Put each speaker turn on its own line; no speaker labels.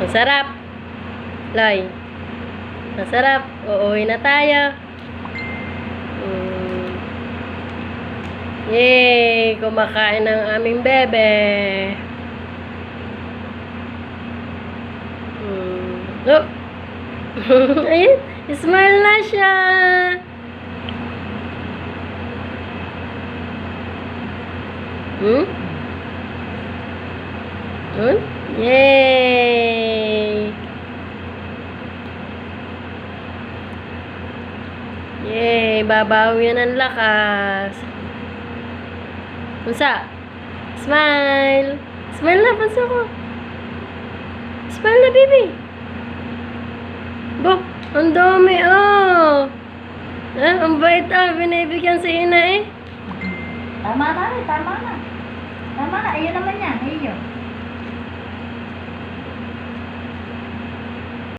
Masarap. Loy. Masarap. Uuwi na tayo. Yay! Kumakain ng aming bebe. Oh! Ayun! Smile na siya! Yay! Yay! Babawi yan ang lakas. Punsa! Smile! Smile na, punsa ko! Smile na, baby! Bok! Ang dami, oh! Ang bait, binibigyan si ina, eh.
Tama na, tama na. Tama na, ayun naman yan, ayun.